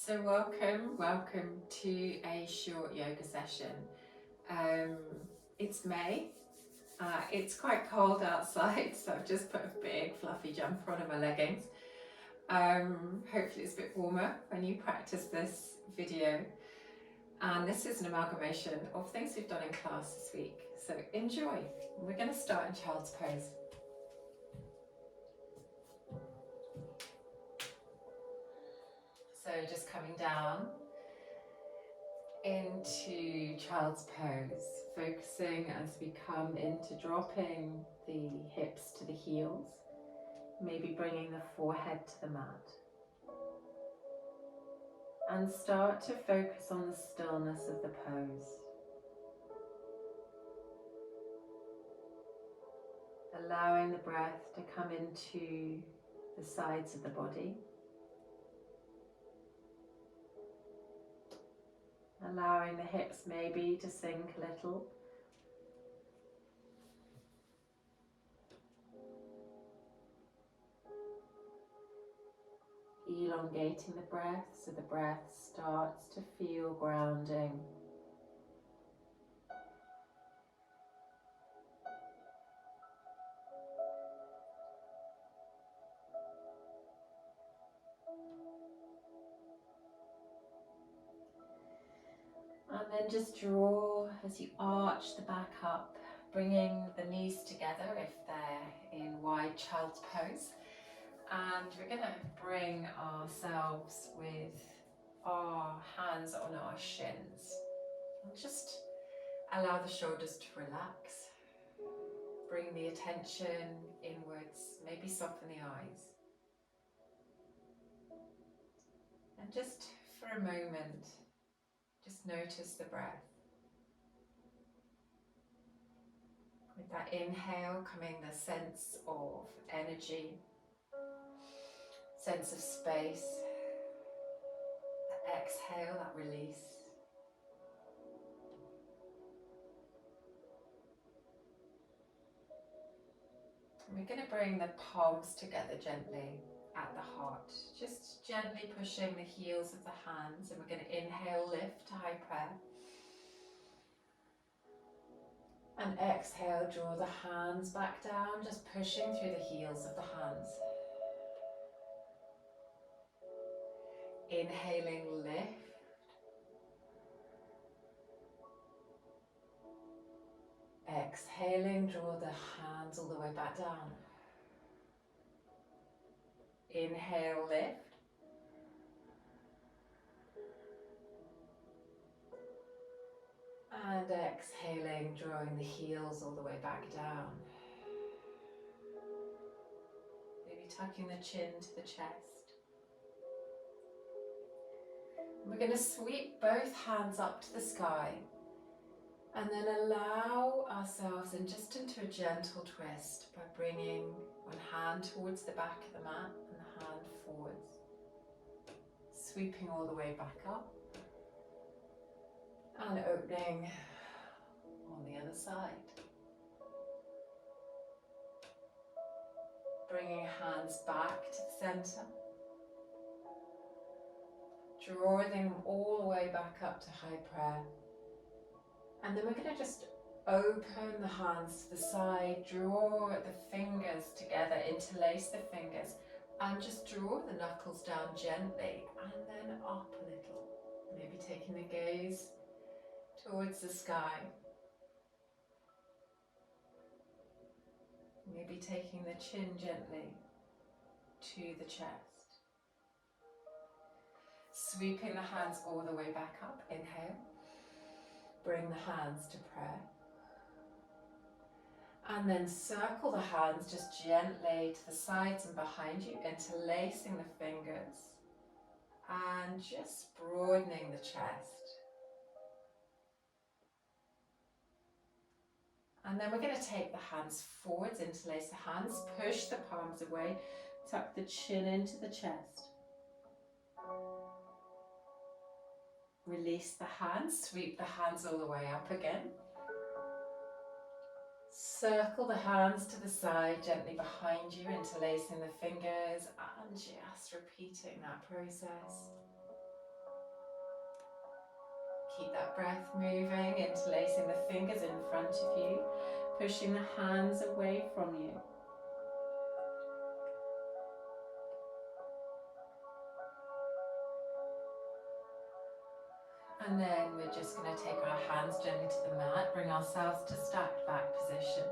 So welcome to a short yoga session. It's May. It's quite cold outside, so I've just put a big fluffy jumper on and my leggings. Hopefully it's a bit warmer when you practice this video. And this is an amalgamation of things we've done in class this week. So enjoy. We're going to start in child's pose. So just coming down into child's pose, focusing as we come into dropping the hips to the heels, maybe bringing the forehead to the mat. And start to focus on the stillness of the pose. Allowing the breath to come into the sides of the body. Allowing the hips maybe to sink a little. Elongating the breath so the breath starts to feel grounding. And then just draw as you arch the back up, bringing the knees together if they're in wide child's pose. And we're going to bring ourselves with our hands on our shins. And just allow the shoulders to relax. Bring the attention inwards, maybe soften the eyes. And just for a moment, just notice the breath. With that inhale coming the sense of energy, sense of space. The exhale, that release. And we're going to bring the palms together gently at the heart. Just gently pushing the heels of the hands, and we're going to inhale, lift to high prayer. And exhale, draw the hands back down, just pushing through the heels of the hands. Inhaling, lift. Exhaling, draw the hands all the way back down. Inhale, lift. And exhaling, drawing the heels all the way back down. Maybe tucking the chin to the chest. We're going to sweep both hands up to the sky and then allow ourselves into a gentle twist by bringing one hand towards the back of the mat and the hand forwards. Sweeping all the way back up and opening on the other side. Bringing hands back to the center. Drawing them all the way back up to high prayer. And then we're going to just open the hands to the side, draw the fingers together, interlace the fingers, and just draw the knuckles down gently and then up a little. Maybe taking the gaze towards the sky. Maybe taking the chin gently to the chest. Sweeping the hands all the way back up. Inhale. Bring the hands to prayer. And then circle the hands just gently to the sides and behind you, interlacing the fingers and just broadening the chest. And then we're going to take the hands forwards, interlace the hands, push the palms away, tuck the chin into the chest. Release the hands, sweep the hands all the way up again. Circle the hands to the side, gently behind you, interlacing the fingers and just repeating that process. Keep that breath moving, interlacing the fingers in front of you, pushing the hands away from you. And then we're just going to take our hands gently to the mat, bring ourselves to stacked back position.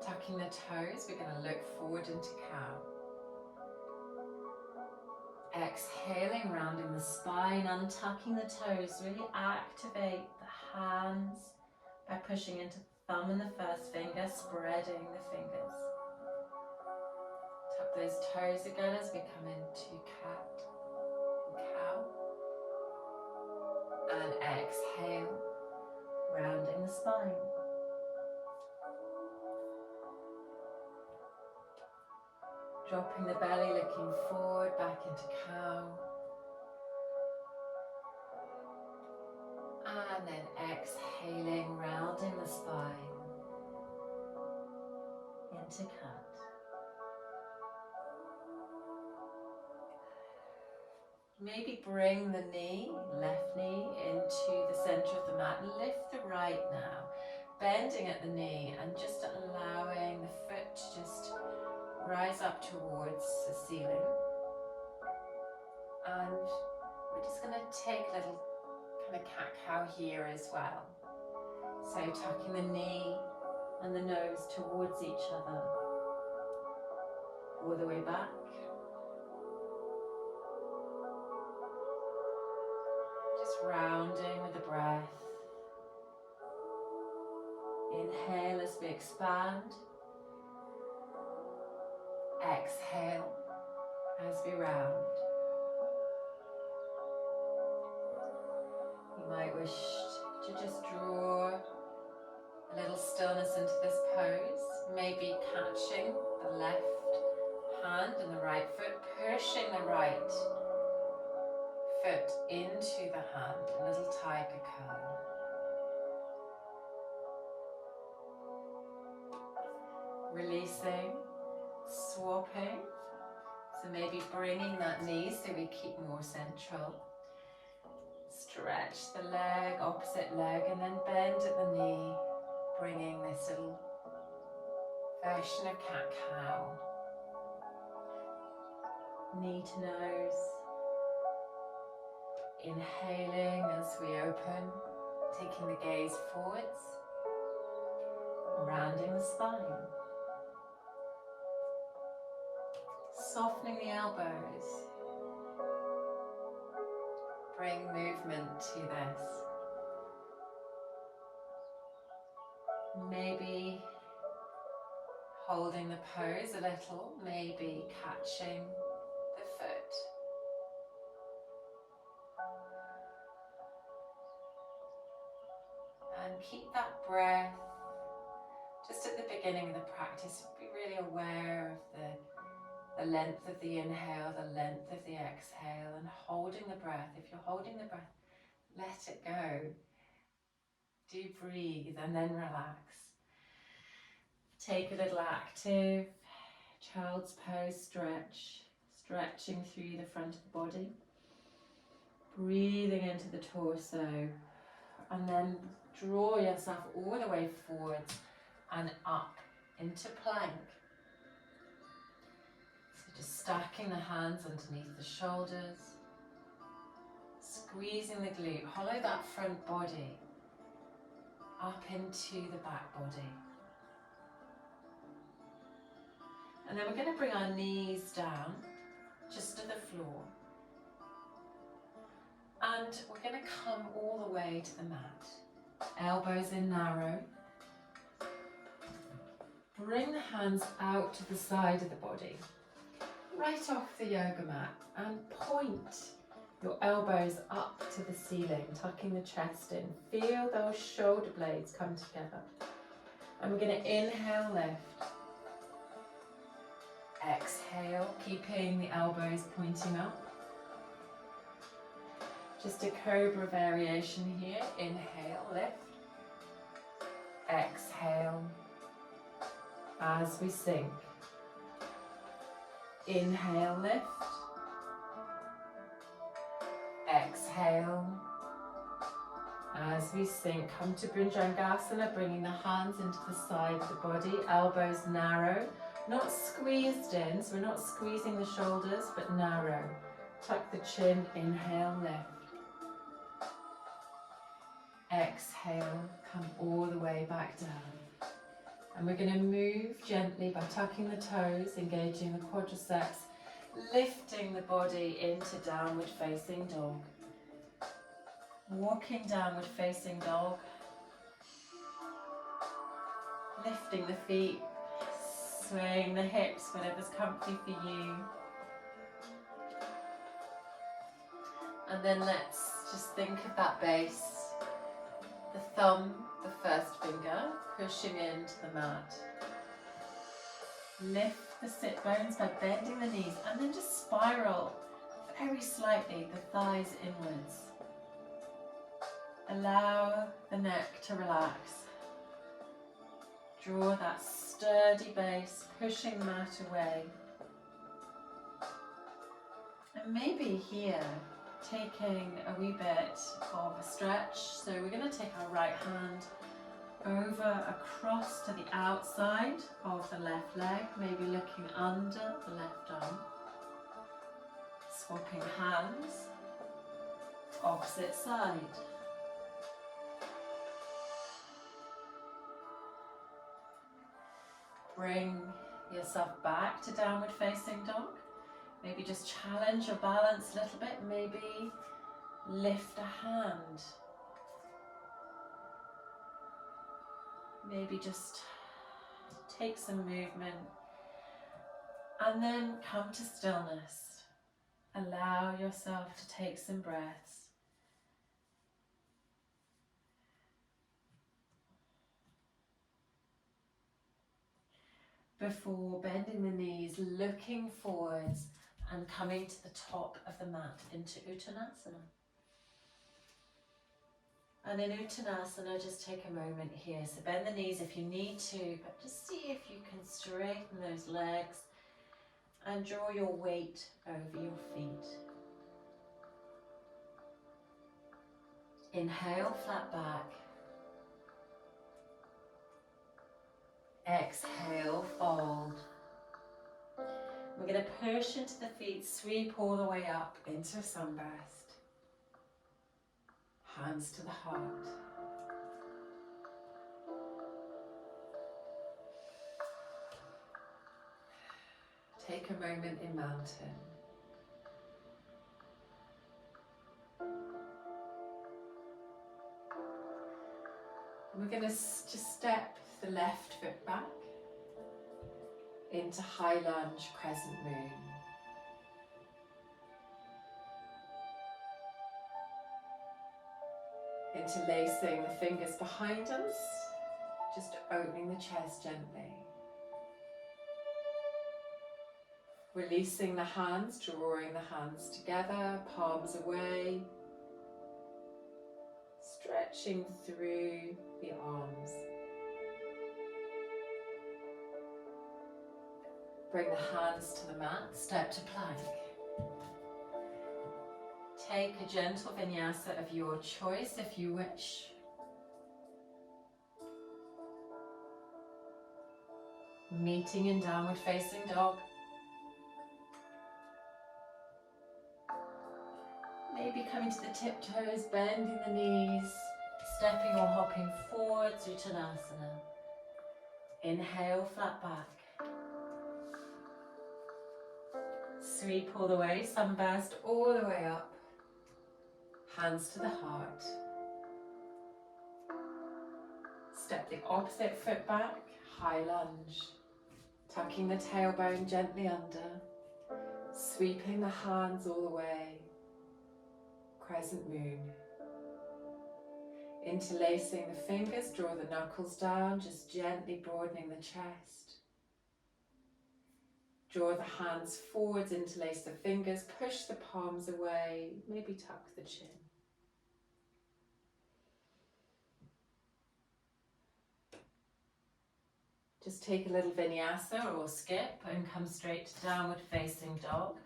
Tucking the toes, we're going to look forward into cow. Exhaling, rounding the spine, untucking the toes, really activate the hands by pushing into the thumb and the first finger, spreading the fingers. Tuck those toes again as we come into cat and cow. And exhale, rounding the spine. Dropping the belly, looking forward, back into cow. And then exhaling, rounding the spine into cat. Maybe bring the knee, left knee, into the center of the mat and lift the right now. Bending at the knee and just allowing the foot to just rise up towards the ceiling. And we're just going to take a little kind of cat-cow here as well. So tucking the knee and the nose towards each other. All the way back. Just rounding with the breath. Inhale as we expand. Exhale as we round. You might wish to just draw a little stillness into this pose, maybe catching the left hand and the right foot, pushing the right foot into the hand, a little tiger curl. Releasing, swapping, so maybe bringing that knee so we keep more central. Stretch the leg, opposite leg, and then bend at the knee, bringing this little version of cat-cow. Knee to nose. Inhaling as we open, taking the gaze forwards, rounding the spine. Softening the elbows. Bring movement to this. Maybe holding the pose a little, maybe catching the foot. And keep that breath. Just at the beginning of the practice, be really aware of the length of the inhale, the length of the exhale, and holding the breath. If you're holding the breath, let it go. Do breathe and then relax. Take a little active child's pose stretch, stretching through the front of the body. Breathing into the torso, and then draw yourself all the way forwards and up into plank. So just stacking the hands underneath the shoulders, squeezing the glute, hollow that front body up into the back body. And then we're going to bring our knees down just to the floor. And we're going to come all the way to the mat. Elbows in narrow. Bring the hands out to the side of the body, right off the yoga mat, and point your elbows up to the ceiling, tucking the chest in. Feel those shoulder blades come together. And we're going to inhale, lift. Exhale, keeping the elbows pointing up. Just a cobra variation here. Inhale, lift. Exhale as we sink. Inhale, lift. Exhale As we sink, come to Bhujangasana, bringing the hands into the side of the body, elbows narrow, not squeezed in, so we're not squeezing the shoulders, but narrow. Tuck the chin, inhale, lift. Exhale, come all the way back down. And we're going to move gently by tucking the toes, engaging the quadriceps, lifting the body into downward facing dog. Walking downward facing dog. Lifting the feet, swaying the hips, whatever's comfy for you. And then let's just think of that base. The thumb, the first finger, pushing into the mat. Lift the sit bones by bending the knees and then just spiral very slightly the thighs inwards. Allow the neck to relax. Draw that sturdy base, pushing the mat away. And maybe here, taking a wee bit of a stretch. So we're going to take our right hand over across to the outside of the left leg, maybe looking under the left arm. Swapping hands, opposite side. Bring yourself back to downward facing dog. Maybe just challenge your balance a little bit. Maybe lift a hand. Maybe just take some movement. And then come to stillness. Allow yourself to take some breaths. Before bending the knees, looking forwards and coming to the top of the mat into Uttanasana. And in Uttanasana, just take a moment here. So bend the knees if you need to, but just see if you can straighten those legs and draw your weight over your feet. Inhale, flat back. Exhale, fold. We're going to push into the feet, sweep all the way up into a sunburst. Hands to the heart. Take a moment in mountain. We're going to just step the left foot back into high lunge crescent moon. Interlacing the fingers behind us, just opening the chest gently. Releasing the hands, drawing the hands together, palms away. Stretching through the arms. Bring the hands to the mat, step to plank. Take a gentle vinyasa of your choice if you wish. Meeting in downward facing dog. Maybe coming to the tiptoes, bending the knees, stepping or hopping forwards, Uttanasana. Inhale, flat back. Sweep all the way, sunburst all the way up. Hands to the heart. Step the opposite foot back, high lunge. Tucking the tailbone gently under. Sweeping the hands all the way. Crescent moon. Interlacing the fingers, draw the knuckles down, just gently broadening the chest. Draw the hands forwards, interlace the fingers, push the palms away, maybe tuck the chin. Just take a little vinyasa or skip and come straight to downward facing dog.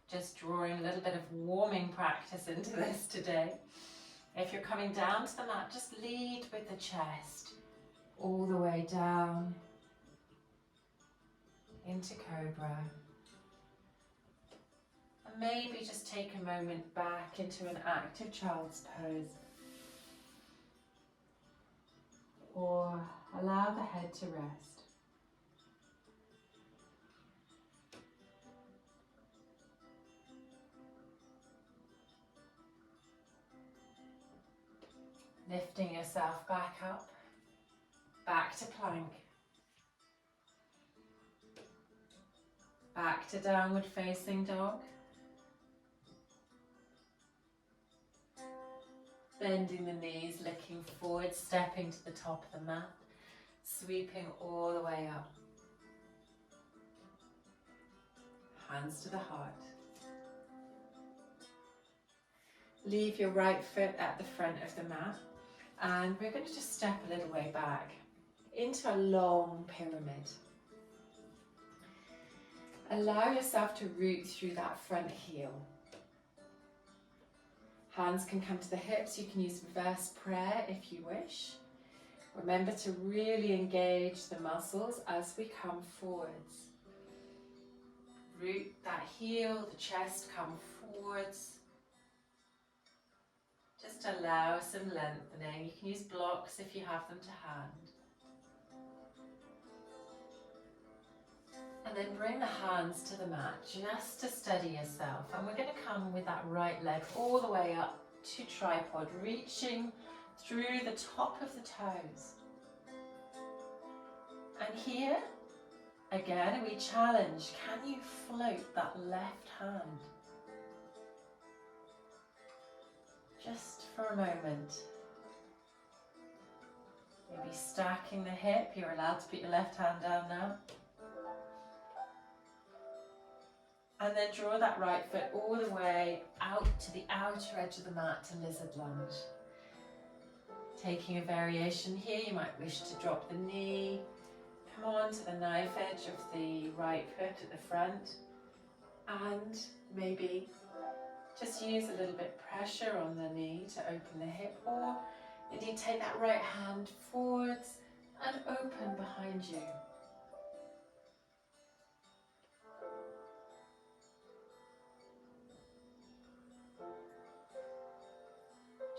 Just drawing a little bit of warming practice into this today. If you're coming down to the mat, just lead with the chest all the way down into Cobra. And maybe just take a moment back into an active child's pose. Or allow the head to rest. Lifting yourself back up, back to plank, back to downward facing dog. Bending the knees, looking forward, stepping to the top of the mat, sweeping all the way up. Hands to the heart. Leave your right foot at the front of the mat, and we're going to just step a little way back into a long pyramid. Allow yourself to root through that front heel. Hands can come to the hips. You can use reverse prayer if you wish. Remember to really engage the muscles as we come forwards. Root that heel, the chest come forwards. Just allow some lengthening. You can use blocks if you have them to hand. And then bring the hands to the mat just to steady yourself. And we're going to come with that right leg all the way up to tripod, reaching through the top of the toes. And here, again, we challenge, can you float that left hand? Just for a moment. Maybe stacking the hip. You're allowed to put your left hand down now. And then draw that right foot all the way out to the outer edge of the mat to lizard lunge. Taking a variation here, you might wish to drop the knee, come on to the knife edge of the right foot at the front, and maybe just use a little bit of pressure on the knee to open the hip, or indeed take that right hand forwards and open behind you.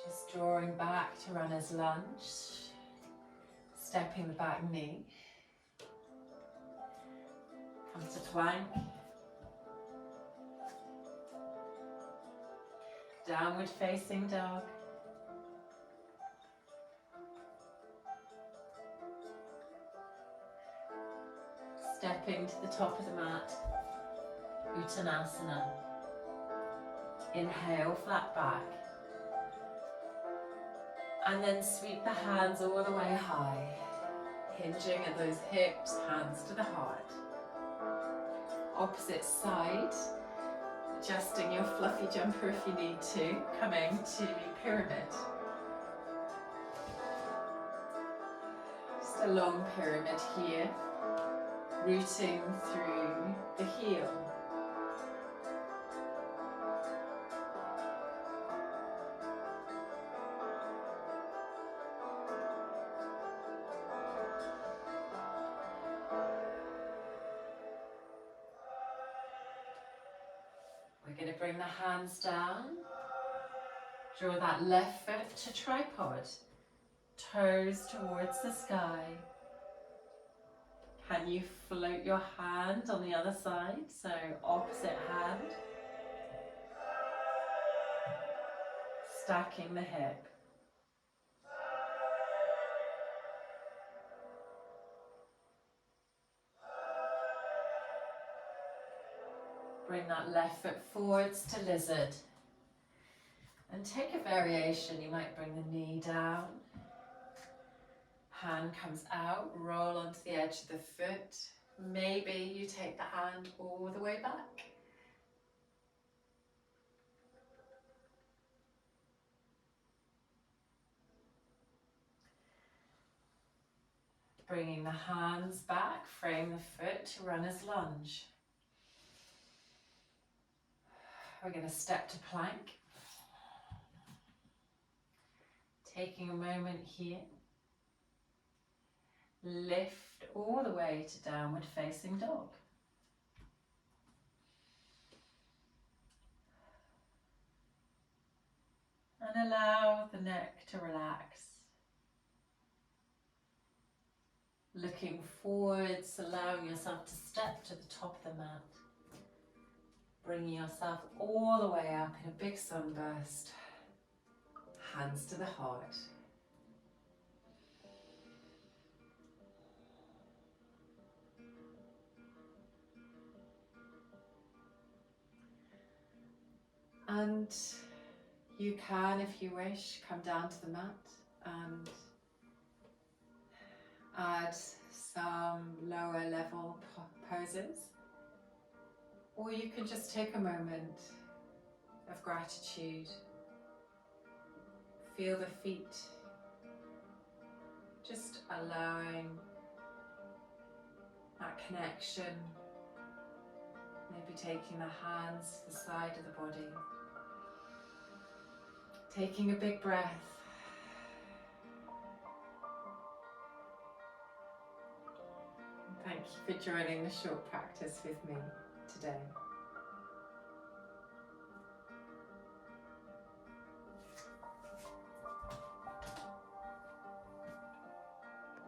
Just drawing back to runner's lunge, stepping the back knee, come to plank, downward facing dog, stepping to the top of the mat, Uttanasana. Inhale, flat back. And then sweep the hands all the way high, hinging at those hips, hands to the heart. Opposite side, adjusting your fluffy jumper if you need to, coming to pyramid. Just a long pyramid here, rooting through the heel. We're going to bring the hands down, draw that left foot to tripod, toes towards the sky. Can you float your hand on the other side? So opposite hand, stacking the hip. Bring that left foot forwards to lizard. And take a variation. You might bring the knee down. Hand comes out, roll onto the edge of the foot. Maybe you take the hand all the way back. Bringing the hands back, frame the foot to runner's lunge. We're going to step to plank. Taking a moment here, lift all the way to downward facing dog. And allow the neck to relax. Looking forwards, allowing yourself to step to the top of the mat. Bringing yourself all the way up in a big sunburst. Hands to the heart. And you can, if you wish, come down to the mat and add some lower level poses. Or you can just take a moment of gratitude. Feel the feet, just allowing that connection. Maybe taking the hands to the side of the body. Taking a big breath. Thank you for joining the short practice with me today.